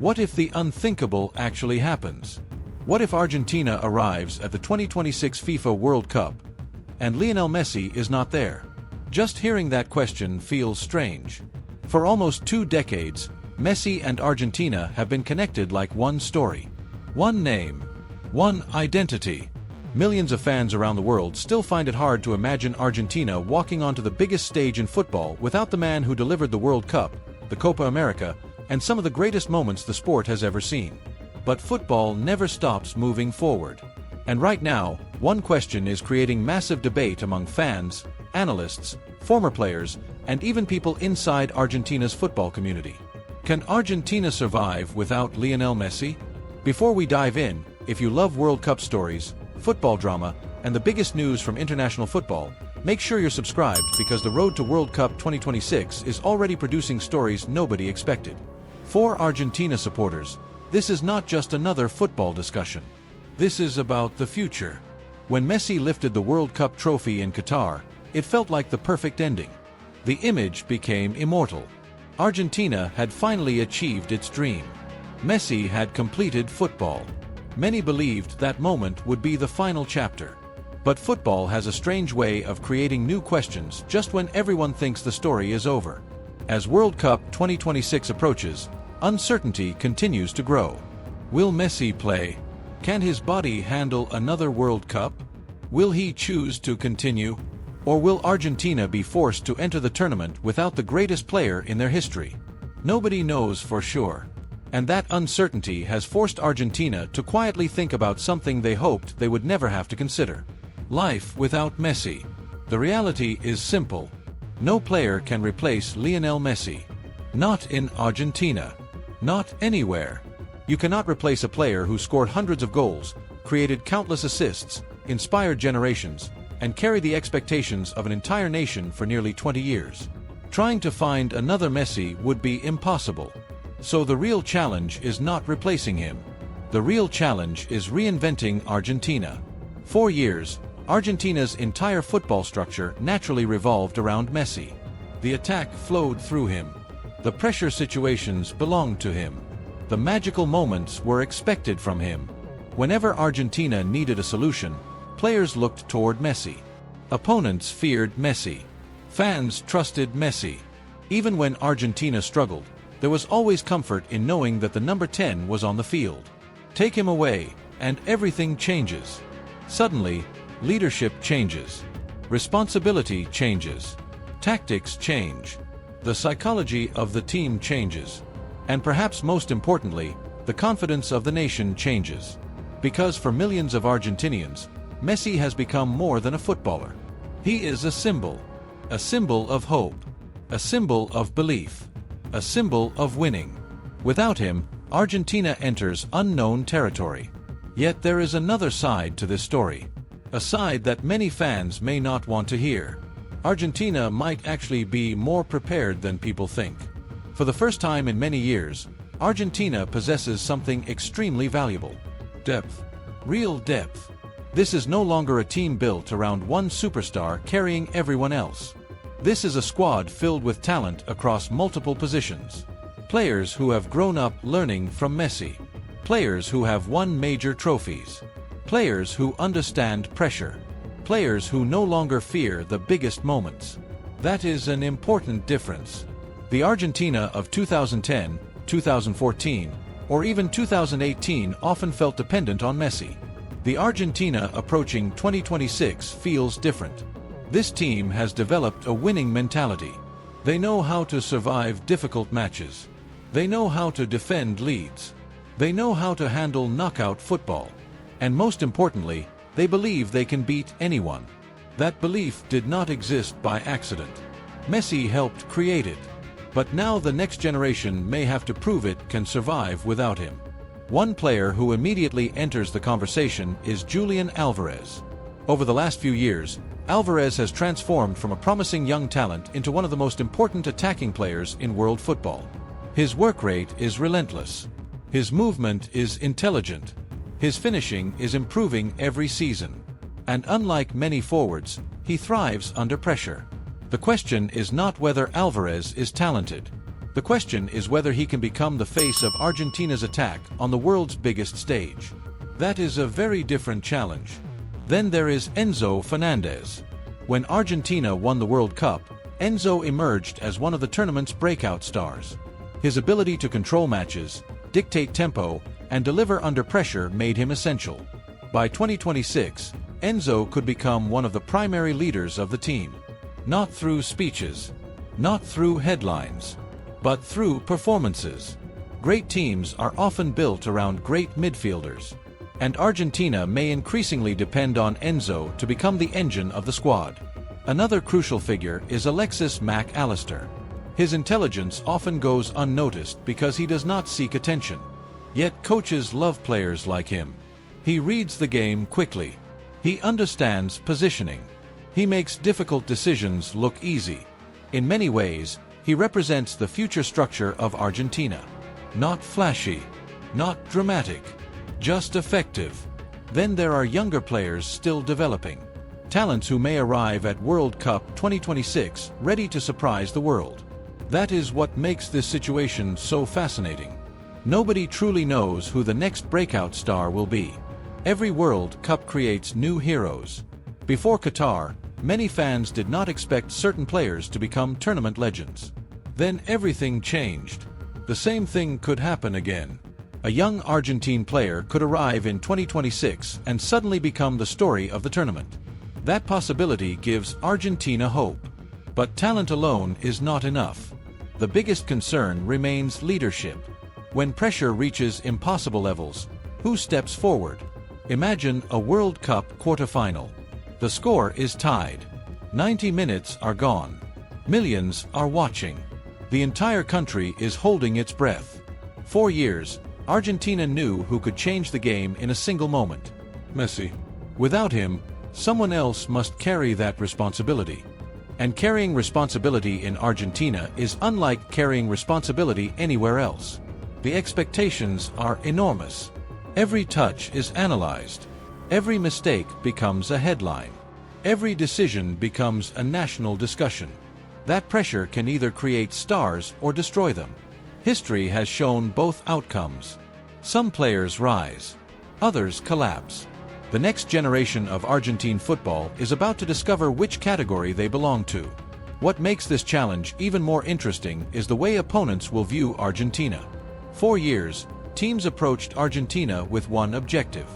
What if the unthinkable actually happens? What if Argentina arrives at the 2026 FIFA World Cup, and Lionel Messi is not there? Just hearing that question feels strange. For almost 2 decades, Messi and Argentina have been connected like one story. One name. One identity. Millions of fans around the world still find it hard to imagine Argentina walking onto the biggest stage in football without the man who delivered the World Cup, the Copa America, and some of the greatest moments the sport has ever seen. But football never stops moving forward. And right now, one question is creating massive debate among fans, analysts, former players, and even people inside Argentina's football community. Can Argentina survive without Lionel Messi? Before we dive in, if you love World Cup stories, football drama, and the biggest news from international football, make sure you're subscribed because the road to World Cup 2026 is already producing stories nobody expected. For Argentina supporters, this is not just another football discussion. This is about the future. When Messi lifted the World Cup trophy in Qatar, it felt like the perfect ending. The image became immortal. Argentina had finally achieved its dream. Messi had completed football. Many believed that moment would be the final chapter. But football has a strange way of creating new questions just when everyone thinks the story is over. As World Cup 2026 approaches, uncertainty continues to grow. Will Messi play? Can his body handle another World Cup? Will he choose to continue? Or will Argentina be forced to enter the tournament without the greatest player in their history? Nobody knows for sure. And that uncertainty has forced Argentina to quietly think about something they hoped they would never have to consider. Life without Messi. The reality is simple. No player can replace Lionel Messi. Not in Argentina. Not anywhere. You cannot replace a player who scored hundreds of goals, created countless assists, inspired generations, and carried the expectations of an entire nation for nearly 20 years. Trying to find another Messi would be impossible. So the real challenge is not replacing him. The real challenge is reinventing Argentina. For years, Argentina's entire football structure naturally revolved around Messi. The attack flowed through him. The pressure situations belonged to him. The magical moments were expected from him. Whenever Argentina needed a solution, players looked toward Messi. Opponents feared Messi. Fans trusted Messi. Even when Argentina struggled, there was always comfort in knowing that the number 10 was on the field. Take him away, and everything changes. Suddenly, leadership changes. Responsibility changes. Tactics change. The psychology of the team changes. And perhaps most importantly, the confidence of the nation changes. Because for millions of Argentinians, Messi has become more than a footballer. He is a symbol of hope, a symbol of belief, a symbol of winning. Without him, Argentina enters unknown territory. Yet there is another side to this story. A side that many fans may not want to hear. Argentina might actually be more prepared than people think. For the first time in many years, Argentina possesses something extremely valuable. Depth. Real depth. This is no longer a team built around one superstar carrying everyone else. This is a squad filled with talent across multiple positions. Players who have grown up learning from Messi. Players who have won major trophies. Players who understand pressure. Players who no longer fear the biggest moments. That is an important difference. The Argentina of 2010, 2014, or even 2018 often felt dependent on Messi. The Argentina approaching 2026 feels different. This team has developed a winning mentality. They know how to survive difficult matches. They know how to defend leads. They know how to handle knockout football. And most importantly, they believe they can beat anyone. That belief did not exist by accident. Messi helped create it. But now the next generation may have to prove it can survive without him. One player who immediately enters the conversation is Julian Alvarez. Over the last few years, Alvarez has transformed from a promising young talent into one of the most important attacking players in world football. His work rate is relentless. His movement is intelligent. His finishing is improving every season. And unlike many forwards, he thrives under pressure. The question is not whether Alvarez is talented. The question is whether he can become the face of Argentina's attack on the world's biggest stage. That is a very different challenge. Then there is Enzo Fernandez. When Argentina won the World Cup, Enzo emerged as one of the tournament's breakout stars. His ability to control matches, dictate tempo, and deliver under pressure made him essential. By 2026, Enzo could become one of the primary leaders of the team. Not through speeches, not through headlines, but through performances. Great teams are often built around great midfielders, and Argentina may increasingly depend on Enzo to become the engine of the squad. Another crucial figure is Alexis Mac Allister. His intelligence often goes unnoticed because he does not seek attention. Yet coaches love players like him. He reads the game quickly. He understands positioning. He makes difficult decisions look easy. In many ways, he represents the future structure of Argentina. Not flashy, not dramatic, just effective. Then there are younger players still developing. Talents who may arrive at World Cup 2026 ready to surprise the world. That is what makes this situation so fascinating. Nobody truly knows who the next breakout star will be. Every World Cup creates new heroes. Before Qatar, many fans did not expect certain players to become tournament legends. Then everything changed. The same thing could happen again. A young Argentine player could arrive in 2026 and suddenly become the story of the tournament. That possibility gives Argentina hope. But talent alone is not enough. The biggest concern remains leadership. When pressure reaches impossible levels, who steps forward? Imagine a World Cup quarterfinal. The score is tied. 90 minutes are gone. Millions are watching. The entire country is holding its breath. 4 years, Argentina knew who could change the game in a single moment. Messi. Without him, someone else must carry that responsibility. And carrying responsibility in Argentina is unlike carrying responsibility anywhere else. The expectations are enormous. Every touch is analyzed. Every mistake becomes a headline. Every decision becomes a national discussion. That pressure can either create stars or destroy them. History has shown both outcomes. Some players rise. Others collapse. The next generation of Argentine football is about to discover which category they belong to. What makes this challenge even more interesting is the way opponents will view Argentina. 4 years, teams approached Argentina with one objective: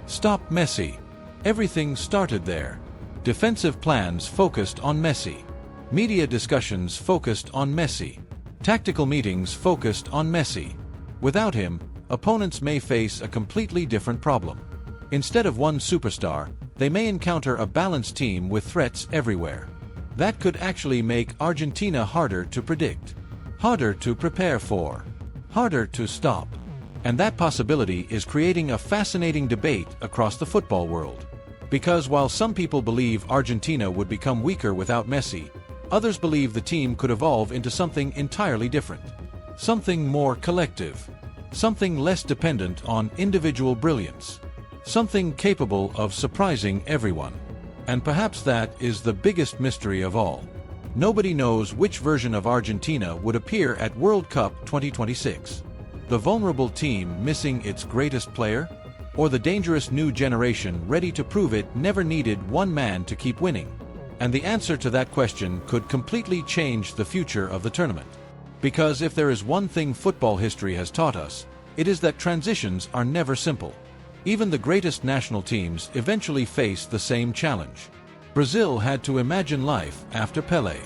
stop Messi. Everything started there. Defensive plans focused on Messi. Media discussions focused on Messi. Tactical meetings focused on Messi. Without him, opponents may face a completely different problem. Instead of one superstar, they may encounter a balanced team with threats everywhere. That could actually make Argentina harder to predict, harder to prepare for, harder to stop. And that possibility is creating a fascinating debate across the football world. Because while some people believe Argentina would become weaker without Messi, others believe the team could evolve into something entirely different. Something more collective. Something less dependent on individual brilliance. Something capable of surprising everyone. And perhaps that is the biggest mystery of all. Nobody knows which version of Argentina would appear at World Cup 2026. The vulnerable team missing its greatest player? Or the dangerous new generation ready to prove it never needed one man to keep winning? And the answer to that question could completely change the future of the tournament. Because if there is one thing football history has taught us, it is that transitions are never simple. Even the greatest national teams eventually face the same challenge. Brazil had to imagine life after Pelé.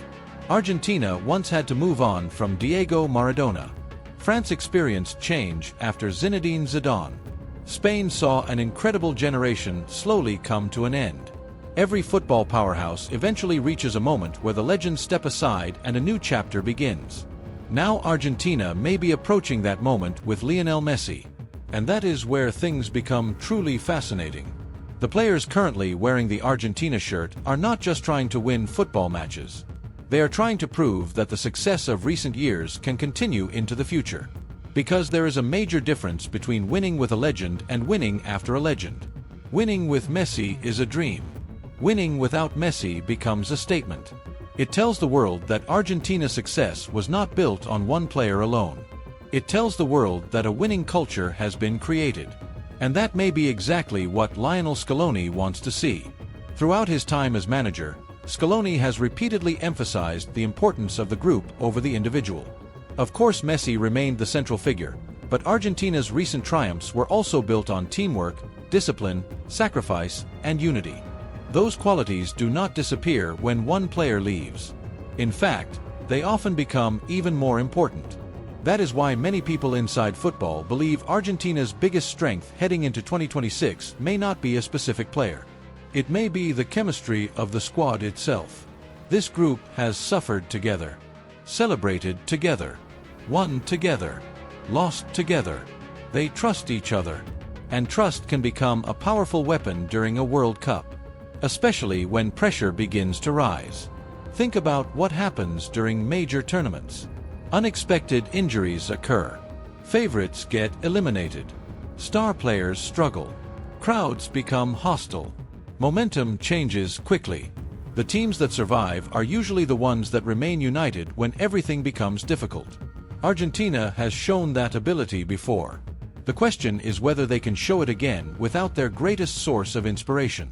Argentina once had to move on from Diego Maradona. France experienced change after Zinedine Zidane. Spain saw an incredible generation slowly come to an end. Every football powerhouse eventually reaches a moment where the legends step aside and a new chapter begins. Now Argentina may be approaching that moment with Lionel Messi. And that is where things become truly fascinating. The players currently wearing the Argentina shirt are not just trying to win football matches. They are trying to prove that the success of recent years can continue into the future. Because there is a major difference between winning with a legend and winning after a legend. Winning with Messi is a dream. Winning without Messi becomes a statement. It tells the world that Argentina's success was not built on one player alone. It tells the world that a winning culture has been created. And that may be exactly what Lionel Scaloni wants to see. Throughout his time as manager, Scaloni has repeatedly emphasized the importance of the group over the individual. Of course, Messi remained the central figure, but Argentina's recent triumphs were also built on teamwork, discipline, sacrifice, and unity. Those qualities do not disappear when one player leaves. In fact, they often become even more important. That is why many people inside football believe Argentina's biggest strength heading into 2026 may not be a specific player. It may be the chemistry of the squad itself. This group has suffered together, celebrated together, won together, lost together. They trust each other. And trust can become a powerful weapon during a World Cup, especially when pressure begins to rise. Think about what happens during major tournaments. Unexpected injuries occur. Favorites get eliminated. Star players struggle. Crowds become hostile. Momentum changes quickly. The teams that survive are usually the ones that remain united when everything becomes difficult. Argentina has shown that ability before. The question is whether they can show it again without their greatest source of inspiration.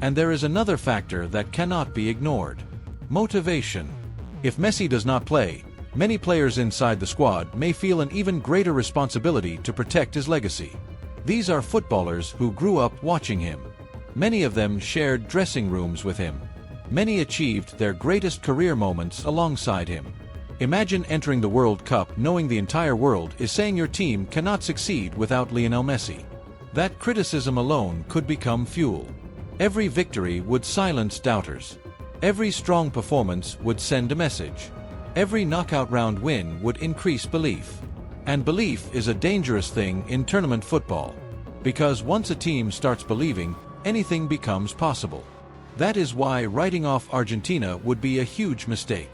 And there is another factor that cannot be ignored: motivation. If Messi does not play, many players inside the squad may feel an even greater responsibility to protect his legacy. These are footballers who grew up watching him. Many of them shared dressing rooms with him. Many achieved their greatest career moments alongside him. Imagine entering the World Cup knowing the entire world is saying your team cannot succeed without Lionel Messi. That criticism alone could become fuel. Every victory would silence doubters. Every strong performance would send a message. Every knockout round win would increase belief. And belief is a dangerous thing in tournament football. Because once a team starts believing, anything becomes possible. That is why writing off Argentina would be a huge mistake.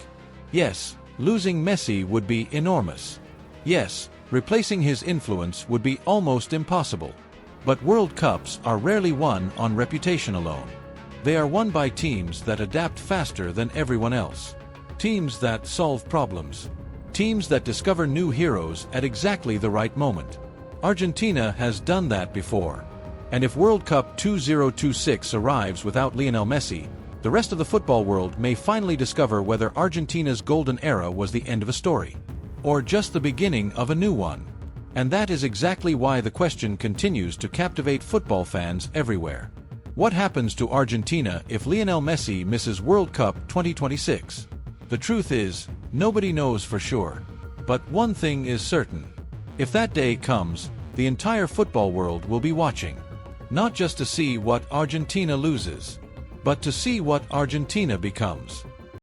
Yes, losing Messi would be enormous. Yes, replacing his influence would be almost impossible. But World Cups are rarely won on reputation alone. They are won by teams that adapt faster than everyone else. Teams that solve problems. Teams that discover new heroes at exactly the right moment. Argentina has done that before. And if World Cup 2026 arrives without Lionel Messi, the rest of the football world may finally discover whether Argentina's golden era was the end of a story, or just the beginning of a new one. And that is exactly why the question continues to captivate football fans everywhere. What happens to Argentina if Lionel Messi misses World Cup 2026? The truth is, nobody knows for sure. But one thing is certain. If that day comes, the entire football world will be watching. Not just to see what Argentina loses, but to see what Argentina becomes.